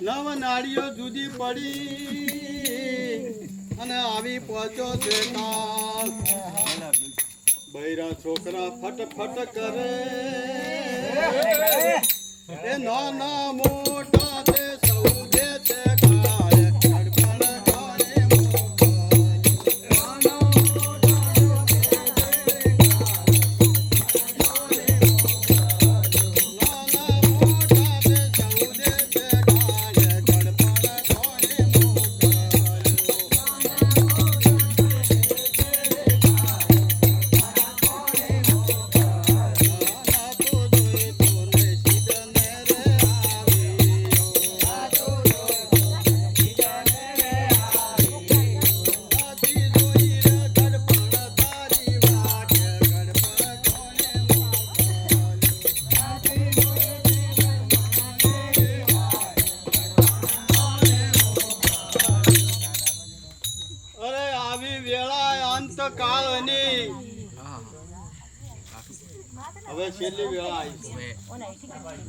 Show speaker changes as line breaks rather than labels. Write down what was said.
નવ નાળીઓ જુદી પડી અને આવી પહોંચો છે કાળ બૈરા છોકરા ફટફટ કરે એ નાના મોટા તે સૌ જે છે કાળ ગડબડ કરે હવે છેલ્લી વેળા આવી